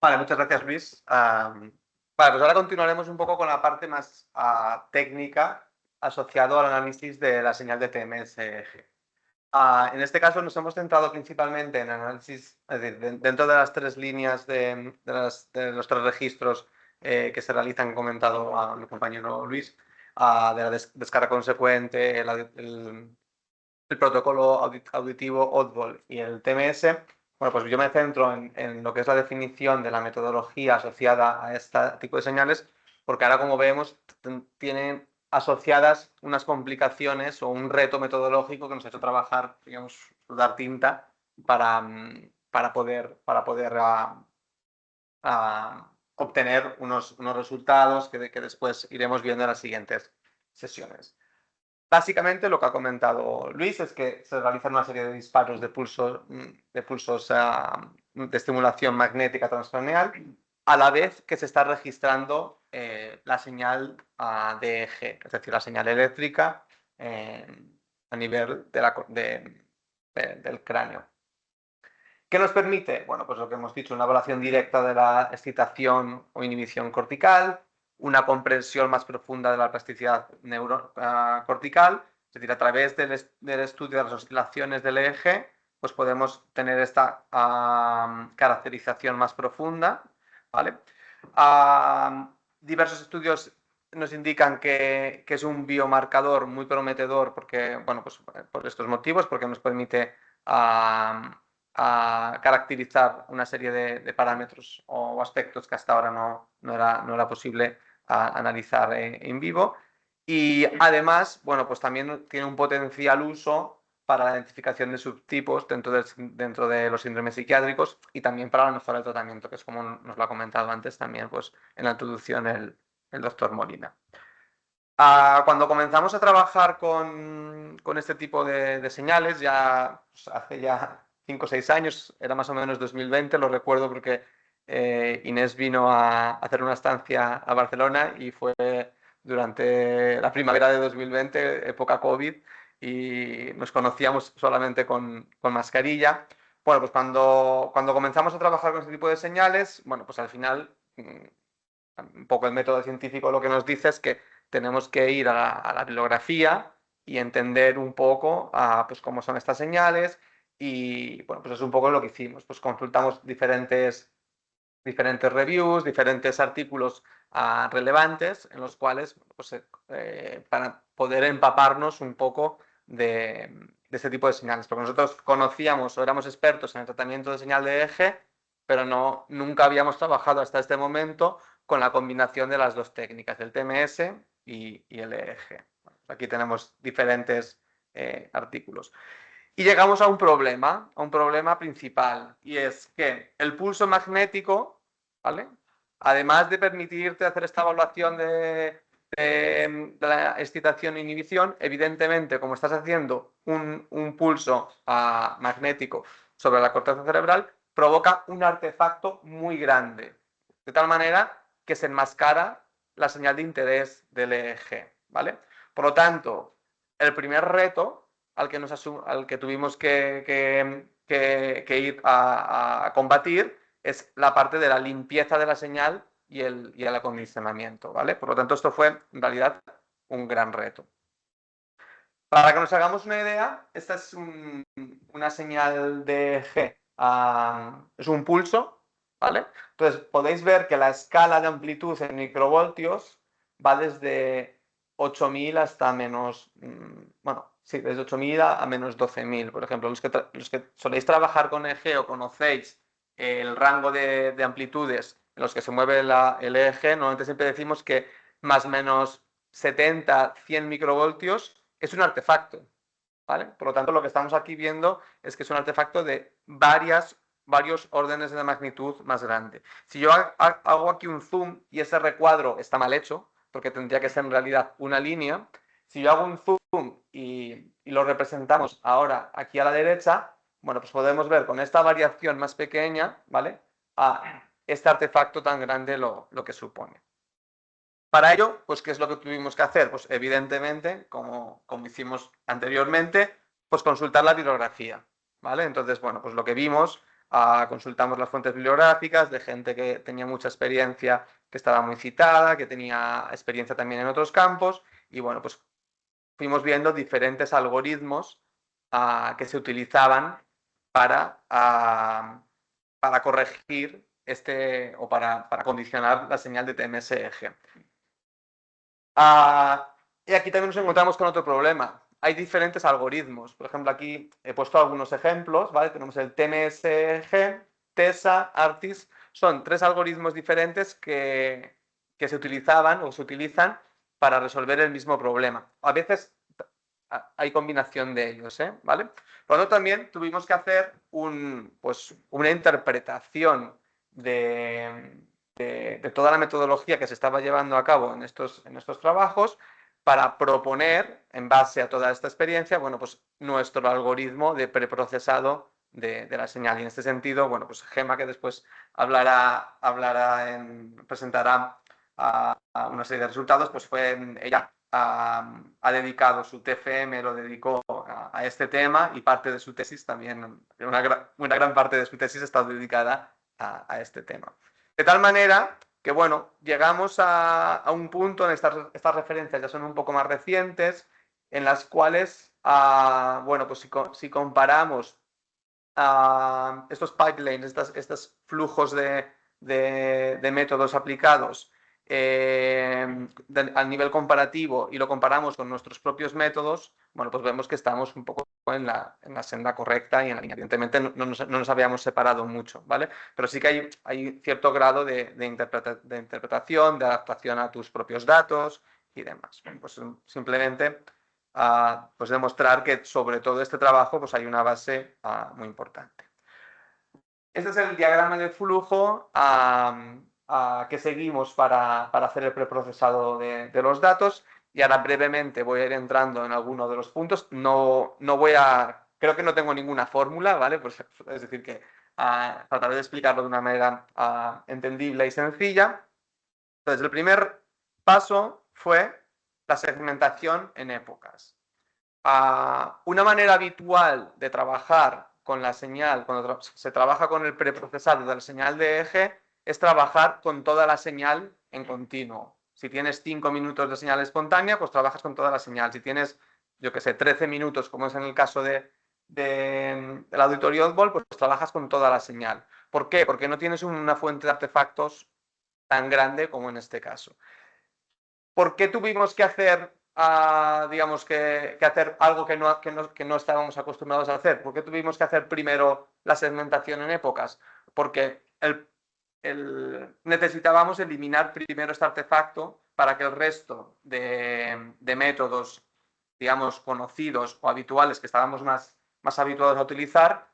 Vale, muchas gracias, Luis. Vale, pues ahora continuaremos un poco con la parte más técnica asociado al análisis de la señal de TMS-G. En este caso nos hemos centrado principalmente en análisis, es decir, dentro de las tres líneas de los tres registros que se realizan, he comentado a mi compañero Luis, de la descarga consecuente, el protocolo auditivo Oddball y el TMS. Bueno, pues yo me centro en lo que es la definición de la metodología asociada a este tipo de señales, porque ahora, como vemos, tienen asociadas unas complicaciones o un reto metodológico que nos ha hecho trabajar, digamos, dar tinta para poder obtener unos resultados que después iremos viendo en las siguientes sesiones. Básicamente lo que ha comentado Luis es que se realizan una serie de disparos de pulsos de estimulación magnética transcranial a la vez que se está registrando la señal de eje, es decir, la señal eléctrica a nivel del cráneo. ¿Qué nos permite? Bueno, pues lo que hemos dicho, una evaluación directa de la excitación o inhibición cortical, una comprensión más profunda de la plasticidad cortical, es decir, a través del estudio de las oscilaciones del eje, pues podemos tener esta caracterización más profunda, ¿vale? Diversos estudios nos indican que es un biomarcador muy prometedor porque, bueno, pues por estos motivos, porque nos permite a caracterizar una serie de parámetros o aspectos que hasta ahora no era posible analizar en vivo. Y además, bueno, pues también tiene un potencial uso para la identificación de subtipos dentro de los síndromes psiquiátricos y también para la mejora del tratamiento, que es como nos lo ha comentado antes también pues, en la introducción el doctor Molina. Cuando comenzamos a trabajar con este tipo de señales, ya pues, hace ya 5 o 6 años, era más o menos 2020, lo recuerdo porque Inés vino a hacer una estancia a Barcelona y fue durante la primavera de 2020, época COVID, y nos conocíamos solamente con mascarilla. Bueno, pues cuando comenzamos a trabajar con este tipo de señales, bueno, pues al final, un poco el método científico lo que nos dice es que tenemos que ir a la bibliografía y entender un poco pues, cómo son estas señales y bueno, pues es un poco lo que hicimos, pues consultamos diferentes reviews, diferentes artículos relevantes en los cuales, pues, para poder empaparnos un poco de este tipo de señales, porque nosotros conocíamos o éramos expertos en el tratamiento de señal de eje, pero nunca habíamos trabajado hasta este momento con la combinación de las dos técnicas, el TMS y el EEG. Aquí tenemos diferentes artículos. Y llegamos a un problema principal, y es que el pulso magnético, ¿vale? Además de permitirte hacer esta evaluación de la excitación e inhibición, evidentemente, como estás haciendo un pulso magnético sobre la corteza cerebral, provoca un artefacto muy grande, de tal manera que se enmascara la señal de interés del EEG, ¿vale? Por lo tanto, el primer reto al que tuvimos que ir a combatir es la parte de la limpieza de la señal y el acondicionamiento, ¿vale? Por lo tanto, esto fue en realidad un gran reto. Para que nos hagamos una idea, esta es una señal de G, es un pulso, ¿vale? Entonces podéis ver que la escala de amplitud en microvoltios va desde 8.000 hasta menos, bueno, sí, desde 8.000 a menos 12.000, por ejemplo. Los que soléis trabajar con EG o conocéis el rango de amplitudes en los que se mueve el EEG, normalmente siempre decimos que más o menos 70, 100 microvoltios es un artefacto, ¿vale? Por lo tanto, lo que estamos aquí viendo es que es un artefacto de varios órdenes de magnitud más grande. Si yo hago aquí un zoom y ese recuadro está mal hecho, porque tendría que ser en realidad una línea, si yo hago un zoom y lo representamos ahora aquí a la derecha, bueno, pues podemos ver con esta variación más pequeña, ¿vale? Este artefacto tan grande lo que supone. Para ello, pues, ¿qué es lo que tuvimos que hacer? Pues, evidentemente, como hicimos anteriormente, pues consultar la bibliografía, ¿vale? Entonces, bueno, pues lo que vimos, consultamos las fuentes bibliográficas de gente que tenía mucha experiencia, que estaba muy citada, que tenía experiencia también en otros campos, y bueno, pues fuimos viendo diferentes algoritmos que se utilizaban para corregir o para condicionar la señal de TMS-eje. Y aquí también nos encontramos con otro problema. Hay diferentes algoritmos. Por ejemplo, aquí he puesto algunos ejemplos, ¿vale? Tenemos el TMSG, TESA, ARTIS. Son 3 algoritmos diferentes que se utilizaban o se utilizan para resolver el mismo problema. A veces hay combinación de ellos, ¿vale? Por lo tanto, también tuvimos que hacer una interpretación de toda la metodología que se estaba llevando a cabo en estos trabajos para proponer, en base a toda esta experiencia, bueno, pues nuestro algoritmo de preprocesado de la señal. Y en este sentido, bueno, pues Gemma, que después presentará una serie de resultados, pues ella ha dedicado su TFM, lo dedicó a este tema, y parte de su tesis también, una gran parte de su tesis está dedicada a este tema. De tal manera que, bueno, llegamos a un punto en estas referencias ya son un poco más recientes, en las cuales, bueno, pues si comparamos estos pipelines, estos flujos de métodos aplicados a nivel comparativo, y lo comparamos con nuestros propios métodos, bueno, pues vemos que estamos un poco en la senda correcta y en la línea. Evidentemente no nos habíamos separado mucho, ¿vale? Pero sí que hay cierto grado de interpretación, de adaptación a tus propios datos y demás. Bueno, pues simplemente pues demostrar que sobre todo este trabajo pues hay una base muy importante. Este es el diagrama de flujo que seguimos para hacer el preprocesado de los datos, y ahora brevemente voy a ir entrando en alguno de los puntos. Creo que no tengo ninguna fórmula, ¿vale? Pues, es decir, que trataré de explicarlo de una manera entendible y sencilla. Entonces, el primer paso fue la segmentación en épocas. Una manera habitual de trabajar con la señal, cuando se trabaja con el preprocesado de la señal de eje, es trabajar con toda la señal en continuo. Si tienes 5 minutos de señal espontánea, pues trabajas con toda la señal. Si tienes, yo qué sé, 13 minutos, como es en el caso del auditorio Oddball, pues trabajas con toda la señal. ¿Por qué? Porque no tienes una fuente de artefactos tan grande como en este caso. ¿Por qué tuvimos que hacer, digamos, que hacer algo que no estábamos acostumbrados a hacer? ¿Por qué tuvimos que hacer primero la segmentación en épocas? Porque necesitábamos eliminar primero este artefacto para que el resto de métodos, digamos, conocidos o habituales que estábamos más habituados a utilizar,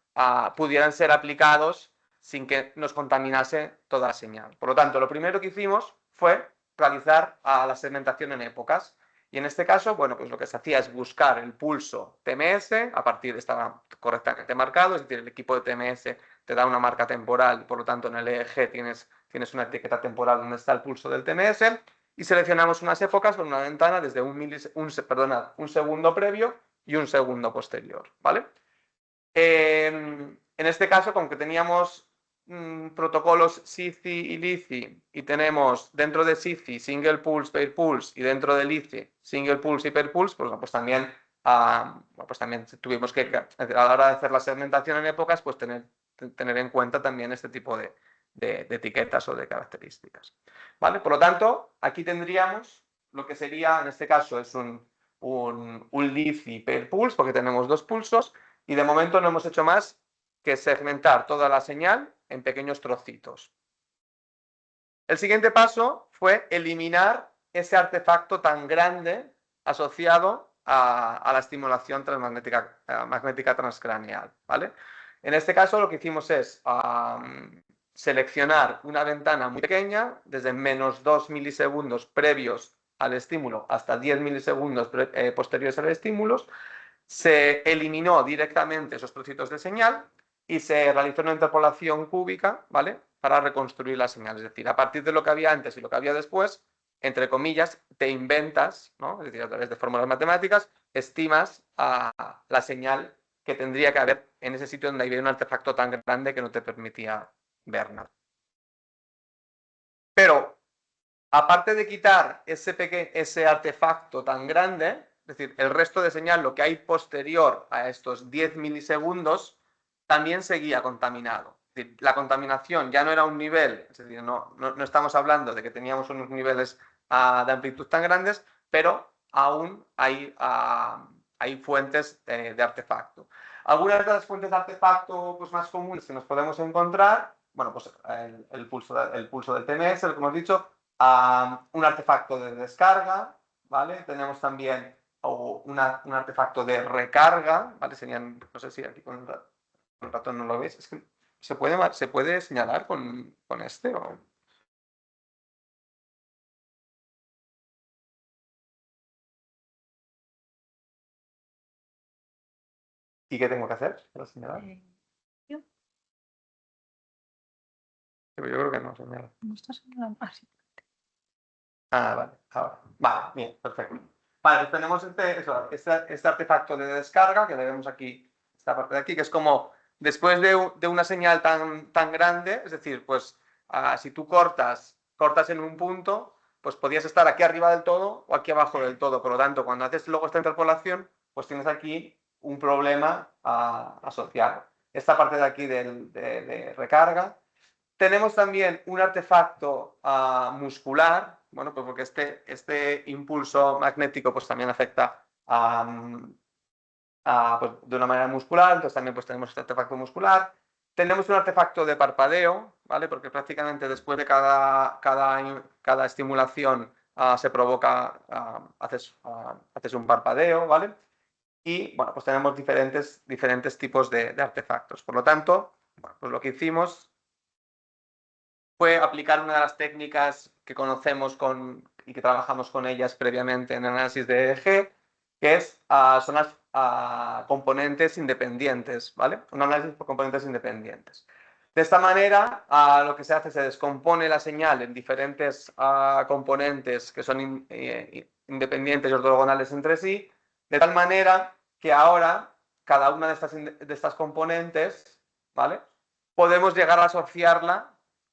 pudieran ser aplicados sin que nos contaminase toda la señal. Por lo tanto, lo primero que hicimos fue realizar la segmentación en épocas. Y en este caso, bueno, pues lo que se hacía es buscar el pulso TMS, a partir de estaba correctamente marcado, es decir, el equipo de TMS te da una marca temporal, por lo tanto en el EEG tienes una etiqueta temporal donde está el pulso del TMS, y seleccionamos unas épocas con una ventana desde un segundo previo y un segundo posterior, ¿vale? En este caso, con que teníamos protocolos SICI y LICI, y tenemos dentro de SICI single pulse, pair pulse, y dentro de LICI single pulse y pair pulse, pues también, tuvimos que, a la hora de hacer la segmentación en épocas, pues tener en cuenta también este tipo de etiquetas o de características, ¿vale? Por lo tanto, aquí tendríamos lo que sería, en este caso, es un LICI pair pulse, porque tenemos 2 pulsos, y de momento no hemos hecho más que segmentar toda la señal en pequeños trocitos. El siguiente paso fue eliminar ese artefacto tan grande asociado a la estimulación magnética transcraneal, ¿vale? En este caso lo que hicimos es seleccionar una ventana muy pequeña, desde -2 milisegundos previos al estímulo hasta 10 milisegundos posteriores al estímulo. se eliminó directamente esos trocitos de señal y se realizó una interpolación cúbica, ¿vale? Para reconstruir la señal. Es decir, a partir de lo que había antes y lo que había después, entre comillas, te inventas, ¿no? Es decir, a través de fórmulas matemáticas, estimas la señal que tendría que haber en ese sitio donde había un artefacto tan grande que no te permitía ver nada. Pero, aparte de quitar ese artefacto tan grande, es decir, el resto de señal, lo que hay posterior a estos 10 milisegundos, también seguía contaminado. Es decir, la contaminación ya no era un nivel, es decir, no estamos hablando de que teníamos unos niveles de amplitud tan grandes, pero aún hay fuentes de artefacto. Algunas de las fuentes de artefacto pues, más comunes que nos podemos encontrar, bueno, pues el pulso del TMS, como hemos dicho, un artefacto de descarga, ¿vale? Tenemos también un artefacto de recarga, ¿vale? Serían, no sé si aquí con el ratón no lo ves, es que se puede señalar con este o... ¿Y qué tengo que hacer para señalar? Yo creo que no señala. No está señalando. Vale, ahora. Vale, bien, perfecto. Vale, pues tenemos este artefacto de descarga que le vemos aquí, esta parte de aquí, que es como después de una señal tan grande, es decir, pues si tú cortas en un punto, pues podías estar aquí arriba del todo o aquí abajo del todo. Por lo tanto, cuando haces luego esta interpolación, pues tienes aquí un problema asociado. Esta parte de aquí de recarga. Tenemos también un artefacto muscular, bueno, pues porque este impulso magnético pues también afecta pues, de una manera muscular, entonces también pues tenemos este artefacto muscular. Tenemos un artefacto de parpadeo, ¿vale? Porque prácticamente después de cada estimulación se provoca, haces un parpadeo, ¿vale? Y bueno, pues tenemos diferentes tipos de artefactos. Por lo tanto, bueno, pues lo que hicimos fue aplicar una de las técnicas que conocemos y que trabajamos con ellas previamente en el análisis de EEG, que son las componentes independientes, ¿vale? Un análisis por componentes independientes. De esta manera, lo que se hace, se descompone la señal en diferentes componentes que son independientes y ortogonales entre sí, de tal manera que ahora cada una de estas componentes, ¿vale? Podemos llegar a asociarla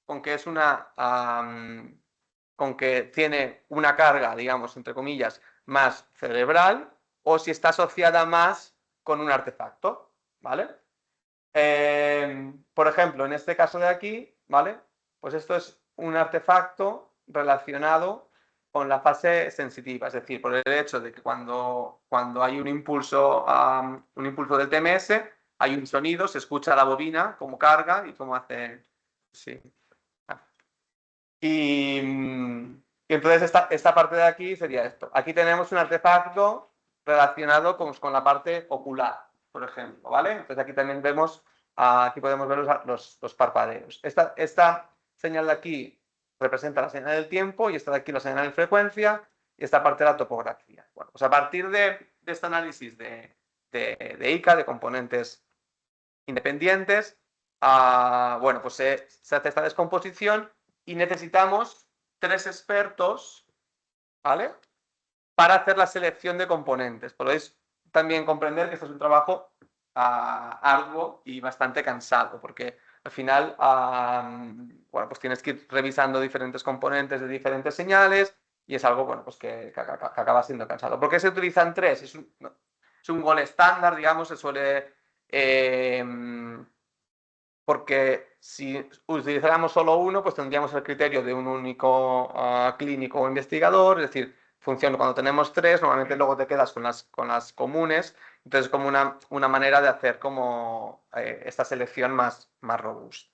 con que con que tiene una carga, digamos, entre comillas, más cerebral, o si está asociada más con un artefacto, ¿vale? Por ejemplo, en este caso de aquí, ¿vale? Pues esto es un artefacto relacionado con la fase sensitiva, es decir, por el hecho de que cuando hay un impulso del TMS, hay un sonido, se escucha la bobina como carga y como hace... Sí. Y entonces esta parte de aquí sería esto. Aquí tenemos un artefacto relacionado con la parte ocular, por ejemplo, ¿vale? Entonces aquí también vemos, aquí podemos ver los parpadeos. Esta señal de aquí representa la señal del tiempo y esta de aquí la señal de frecuencia y esta parte de la topografía. Bueno, pues a partir de este análisis de ICA, de componentes independientes, bueno, pues se hace esta descomposición y necesitamos 3 expertos, ¿vale? Para hacer la selección de componentes. Podéis también comprender que esto es un trabajo arduo y bastante cansado, porque al final, bueno, pues tienes que ir revisando diferentes componentes de diferentes señales y es algo, bueno, pues que acaba siendo cansado. ¿Por qué se utilizan 3? Es un gol estándar, digamos, se suele... porque si utilizáramos solo uno, pues tendríamos el criterio de un único clínico o investigador, es decir, funciona cuando tenemos 3, normalmente luego te quedas con las comunes, entonces como una manera de hacer como esta selección más robusta.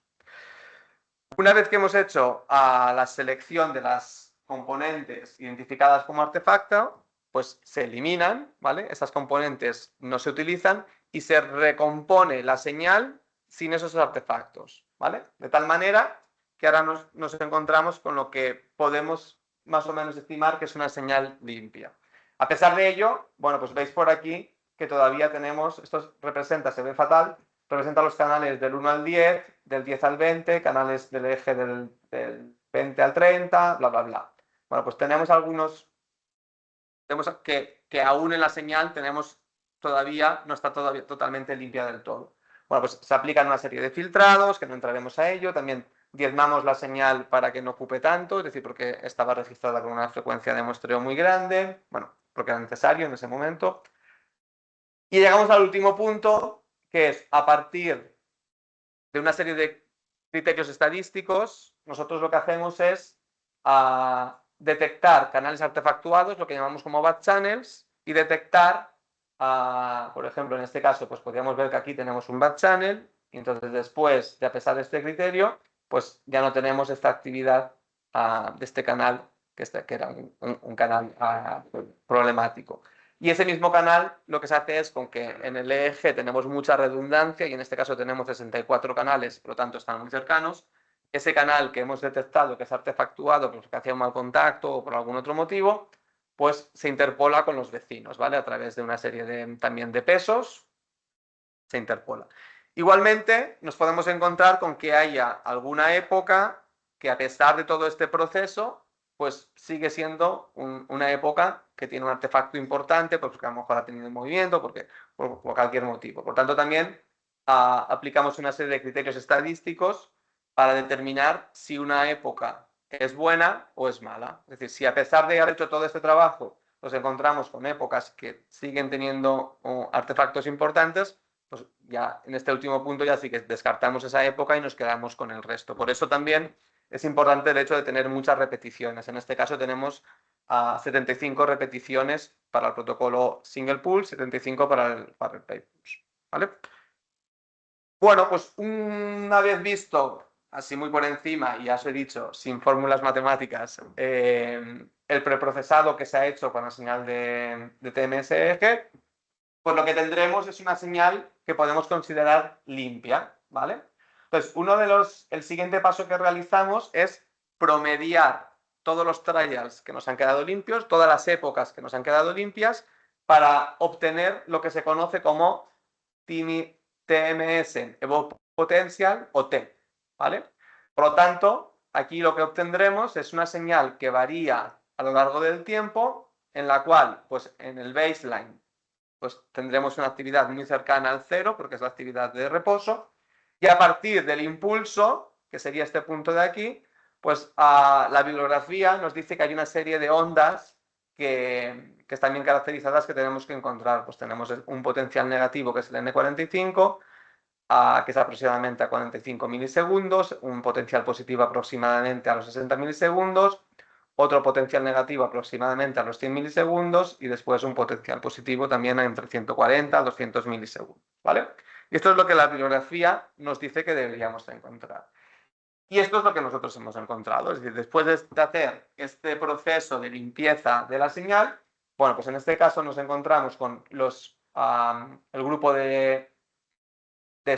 Una vez que hemos hecho la selección de las componentes identificadas como artefacto, pues se eliminan, ¿vale? Esas componentes no se utilizan y se recompone la señal sin esos artefactos, ¿vale? De tal manera que ahora nos encontramos con lo que podemos más o menos estimar que es una señal limpia. A pesar de ello, bueno, pues veis por aquí que todavía tenemos, esto representa, se ve fatal, representa los canales del 1 al 10, del 10 al 20, canales del eje del 20 al 30, bla, bla, bla. Bueno, pues tenemos algunos, tenemos que aún en la señal tenemos todavía, no está todavía totalmente limpia del todo. Bueno, pues se aplican una serie de filtrados, que no entraremos a ello, también diezmamos la señal para que no ocupe tanto, es decir, porque estaba registrada con una frecuencia de muestreo muy grande, bueno, porque era necesario en ese momento. Y llegamos al último punto, que es a partir de una serie de criterios estadísticos, nosotros lo que hacemos es detectar canales artefactuados, lo que llamamos como bad channels, y detectar, por ejemplo, en este caso, pues podríamos ver que aquí tenemos un bad channel, y entonces después, de a pesar de este criterio, pues ya no tenemos esta actividad de este canal, que era un canal problemático. Y ese mismo canal lo que se hace es con que en el eje tenemos mucha redundancia y en este caso tenemos 64 canales, por lo tanto están muy cercanos. Ese canal que hemos detectado que es artefactuado porque hacía un mal contacto o por algún otro motivo, pues se interpola con los vecinos, ¿vale? A través de una serie también de pesos, se interpola. Igualmente, nos podemos encontrar con que haya alguna época que a pesar de todo este proceso, pues sigue siendo una época que tiene un artefacto importante, pues porque a lo mejor ha tenido movimiento, por cualquier motivo. Por tanto, también aplicamos una serie de criterios estadísticos para determinar si una época es buena o es mala. Es decir, si a pesar de haber hecho todo este trabajo, nos encontramos con épocas que siguen teniendo artefactos importantes, pues ya en este último punto ya sí que descartamos esa época y nos quedamos con el resto. Por eso también es importante el hecho de tener muchas repeticiones. En este caso tenemos 75 repeticiones para el protocolo single pulse, 75 para el pay pulse. ¿Vale? Bueno, pues una vez visto, así muy por encima, y ya os he dicho, sin fórmulas matemáticas, el preprocesado que se ha hecho con la señal de TMS-eje, pues lo que tendremos es una señal que podemos considerar limpia, ¿vale? Entonces, el siguiente paso que realizamos es promediar todos los trials que nos han quedado limpios, todas las épocas que nos han quedado limpias, para obtener lo que se conoce como TMS Evoke Potential o T, ¿vale? Por lo tanto, aquí lo que obtendremos es una señal que varía a lo largo del tiempo, en la cual, pues en el baseline, pues tendremos una actividad muy cercana al cero, porque es la actividad de reposo, y a partir del impulso, que sería este punto de aquí, pues la bibliografía nos dice que hay una serie de ondas que están bien caracterizadas que tenemos que encontrar. Pues tenemos un potencial negativo que es el N45, que es aproximadamente a 45 milisegundos, un potencial positivo aproximadamente a los 60 milisegundos, otro potencial negativo aproximadamente a los 100 milisegundos y después un potencial positivo también entre 140 a 200 milisegundos, ¿vale? Y esto es lo que la bibliografía nos dice que deberíamos encontrar. Y esto es lo que nosotros hemos encontrado, es decir, después de hacer este proceso de limpieza de la señal, bueno, pues en este caso nos encontramos con el grupo de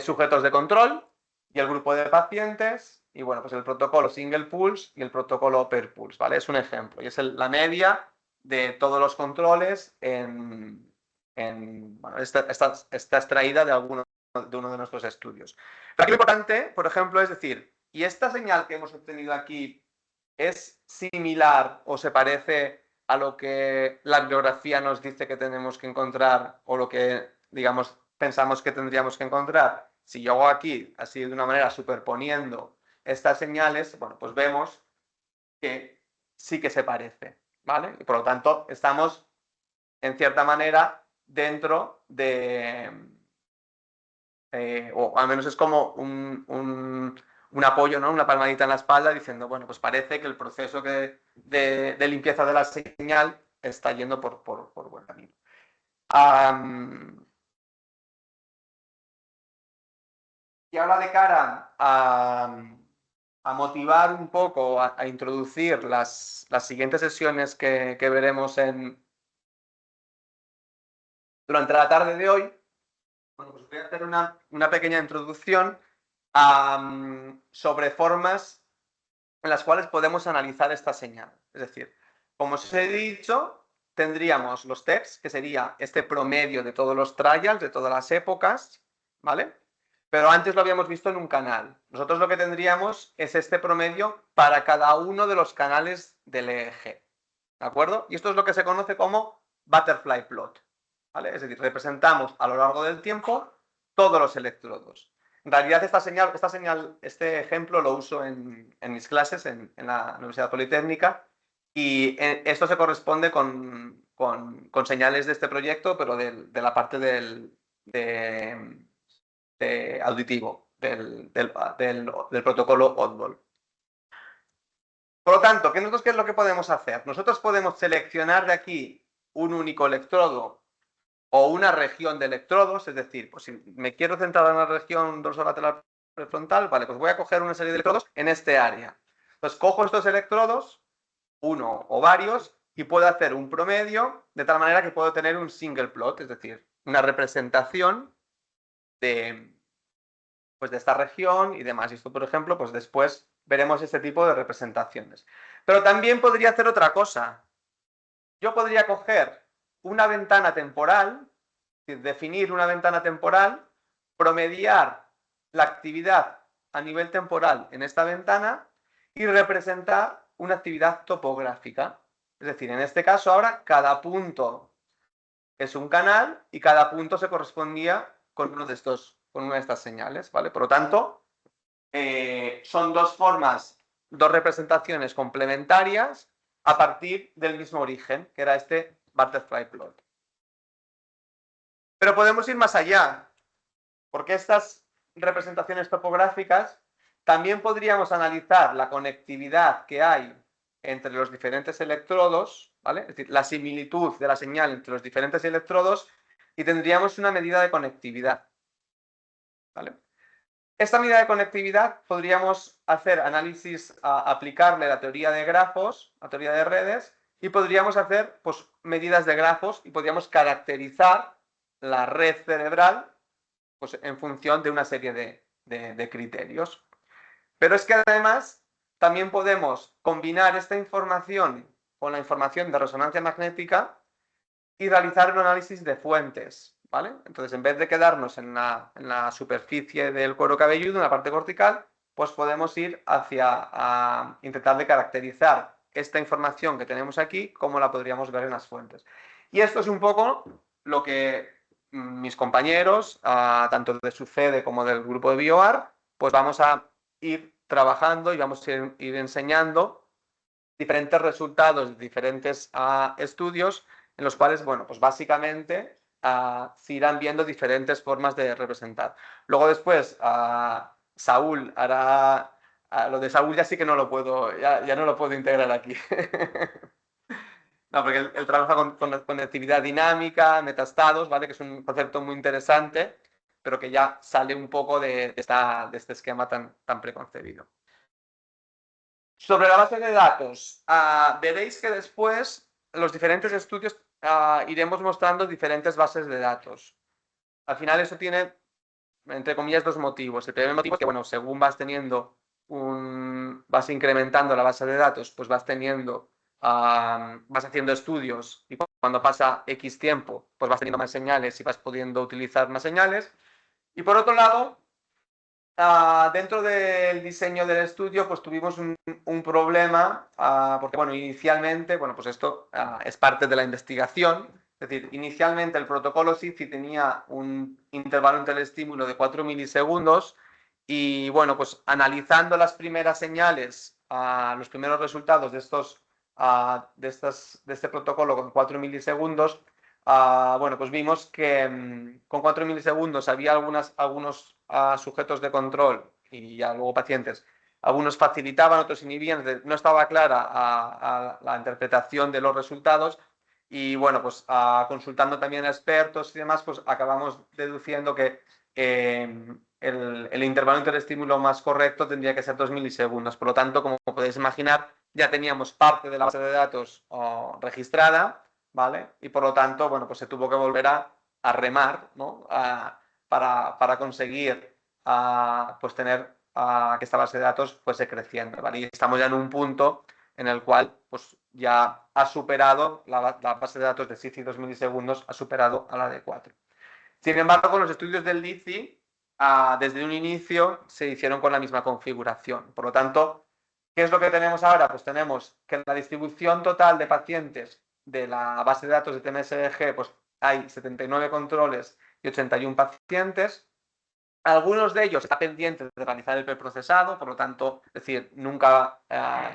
sujetos de control y el grupo de pacientes, y bueno, pues el protocolo single pulse y el protocolo per pulse, ¿vale? Es un ejemplo, y es la media de todos los controles bueno, está extraída de uno de nuestros estudios. Pero aquí lo importante, por ejemplo, es decir, ¿y esta señal que hemos obtenido aquí es similar o se parece a lo que la bibliografía nos dice que tenemos que encontrar o lo que, digamos, pensamos que tendríamos que encontrar? Si yo hago aquí, así de una manera, superponiendo estas señales, bueno, pues vemos que sí que se parece, ¿vale? Y por lo tanto, estamos, en cierta manera, dentro de... o al menos es como un apoyo, ¿no? Una palmadita en la espalda diciendo, bueno, pues parece que el proceso de limpieza de la señal está yendo por buen camino. Y ahora de cara a motivar un poco, a introducir las siguientes sesiones que veremos durante la tarde de hoy, bueno, pues voy a hacer una pequeña introducción sobre formas en las cuales podemos analizar esta señal. Es decir, como os he dicho, tendríamos los TEPS, que sería este promedio de todos los trials, de todas las épocas, ¿vale? Pero antes lo habíamos visto en un canal. Nosotros lo que tendríamos es este promedio para cada uno de los canales del eje, ¿de acuerdo? Y esto es lo que se conoce como butterfly plot, ¿vale? Es decir, representamos a lo largo del tiempo todos los electrodos. En realidad este ejemplo lo uso en mis clases en la Universidad Politécnica y esto se corresponde con señales de este proyecto, pero de la parte auditivo del protocolo Oddball. Por lo tanto, ¿qué es lo que podemos hacer? Nosotros podemos seleccionar de aquí un único electrodo o una región de electrodos, es decir, pues si me quiero centrar en la región dorsolateral prefrontal, vale, pues voy a coger una serie de electrodos en este área. Entonces cojo estos electrodos, uno o varios, y puedo hacer un promedio de tal manera que puedo tener un single plot, es decir, una representación de esta región y demás. Y esto, por ejemplo, pues después veremos este tipo de representaciones. Pero también podría hacer otra cosa. Yo podría coger una ventana temporal, definir una ventana temporal, promediar la actividad a nivel temporal en esta ventana y representar una actividad topográfica. Es decir, en este caso ahora cada punto es un canal y cada punto se correspondía con una de estas señales, ¿vale? Por lo tanto, son dos representaciones complementarias a partir del mismo origen, que era este butterfly plot. Pero podemos ir más allá, porque estas representaciones topográficas también podríamos analizar la conectividad que hay entre los diferentes electrodos, ¿vale? Es decir, la similitud de la señal entre los diferentes electrodos y tendríamos una medida de conectividad, ¿vale? Esta medida de conectividad podríamos hacer análisis, aplicarle la teoría de grafos, la teoría de redes, y podríamos hacer pues, medidas de grafos y podríamos caracterizar la red cerebral pues, en función de una serie de criterios. Pero es que además también podemos combinar esta información con la información de resonancia magnética y realizar un análisis de fuentes, ¿vale? Entonces, en vez de quedarnos en la superficie del cuero cabelludo, en la parte cortical, pues podemos ir hacia intentar de caracterizar esta información que tenemos aquí, cómo la podríamos ver en las fuentes. Y esto es un poco lo que mis compañeros, tanto de SUCEDE como del grupo de BioArt, pues vamos a ir trabajando y vamos a ir enseñando diferentes resultados de diferentes estudios en los cuales, bueno, pues básicamente se irán viendo diferentes formas de representar. Luego después Saúl hará... lo de Saúl ya sí que no lo puedo, ya no lo puedo integrar aquí. No, porque él trabaja con conectividad dinámica, metaestados, ¿vale? Que es un concepto muy interesante, pero que ya sale un poco de este esquema tan preconcebido. Sobre la base de datos, veréis que después los diferentes estudios iremos mostrando diferentes bases de datos. Al final eso tiene, entre comillas, dos motivos. El primer motivo es que, bueno, según vas incrementando la base de datos, pues vas haciendo estudios y cuando pasa X tiempo, pues vas teniendo más señales y vas pudiendo utilizar más señales. Y por otro lado, dentro del diseño del estudio, pues tuvimos un problema, porque, bueno, inicialmente, bueno, pues esto es parte de la investigación. Es decir, inicialmente el protocolo SIFI tenía un intervalo entre el estímulo de 4 milisegundos y, bueno, pues analizando las primeras señales, los primeros resultados de este protocolo con 4 milisegundos, bueno, pues vimos que con 4 milisegundos había algunos sujetos de control y ya luego pacientes. Algunos facilitaban, otros inhibían, no estaba clara la interpretación de los resultados y bueno, pues consultando también a expertos y demás, pues acabamos deduciendo que el intervalo interestímulo más correcto tendría que ser 2 milisegundos. Por lo tanto, como podéis imaginar, ya teníamos parte de la base de datos registrada, ¿vale? Y por lo tanto, bueno, pues se tuvo que volver a remar, ¿no? Para conseguir pues tener que esta base de datos fuese creciendo, ¿vale? Y estamos ya en un punto en el cual pues ya ha superado, la base de datos de SICI 2 milisegundos ha superado a la de 4. Sin embargo, los estudios del LICI, desde un inicio, se hicieron con la misma configuración. Por lo tanto, ¿qué es lo que tenemos ahora? Pues tenemos que en la distribución total de pacientes de la base de datos de TMSG, pues hay 79 controles y 81 pacientes. Algunos de ellos están pendientes de realizar el preprocesado, por lo tanto, es decir, nunca,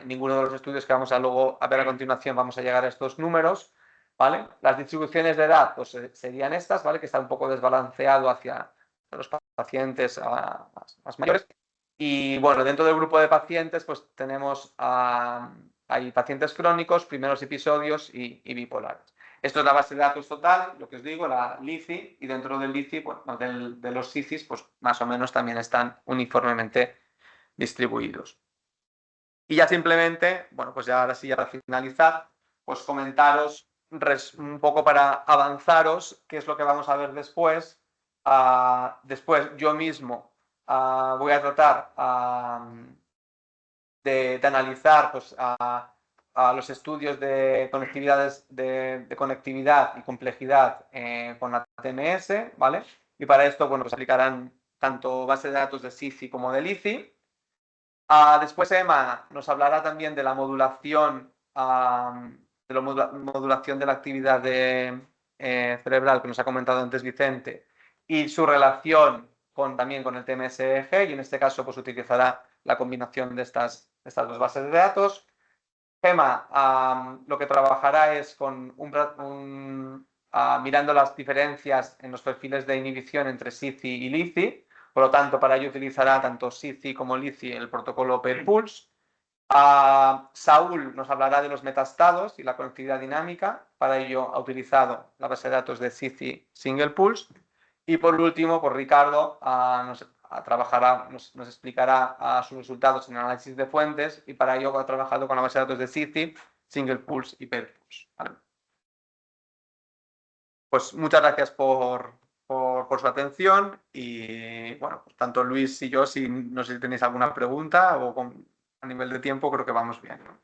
ninguno de los estudios que vamos a luego a ver a continuación vamos a llegar a estos números, ¿vale? Las distribuciones de edad pues, serían estas, ¿vale? Que está un poco desbalanceado hacia los pacientes más mayores. Y bueno, dentro del grupo de pacientes, pues tenemos, hay pacientes crónicos, primeros episodios y bipolares. Esto es la base de datos total, lo que os digo, la LICI, y dentro del LICI, bueno, de los SICIs, pues más o menos también están uniformemente distribuidos. Y ya simplemente, bueno, pues ya ahora sí, ya para finalizar, pues comentaros un poco para avanzaros qué es lo que vamos a ver después. Después yo mismo voy a tratar de analizar pues, a los estudios de conectividad y complejidad con la TMS, ¿vale? Y para esto, bueno, pues aplicarán tanto base de datos de SICI como de LICI. Después Emma nos hablará también de la modulación, de la actividad cerebral que nos ha comentado antes Vicente y su relación también con el TMSG, y en este caso pues utilizará la combinación de estas dos bases de datos. Gemma lo que trabajará es con mirando las diferencias en los perfiles de inhibición entre SICI y LICI. Por lo tanto, para ello utilizará tanto SICI como LICI el protocolo PER-Pulse. Saúl nos hablará de los metastados y la conectividad dinámica. Para ello ha utilizado la base de datos de SICI Single Pulse. Y por último, pues Ricardo nos explicará sus resultados en análisis de fuentes, y para ello ha trabajado con la base de datos de SICI, Single Pulse y PER Pulse. ¿Vale? Pues muchas gracias por su atención, y bueno, pues tanto Luis y yo, no sé si tenéis alguna pregunta o a nivel de tiempo creo que vamos bien, ¿no?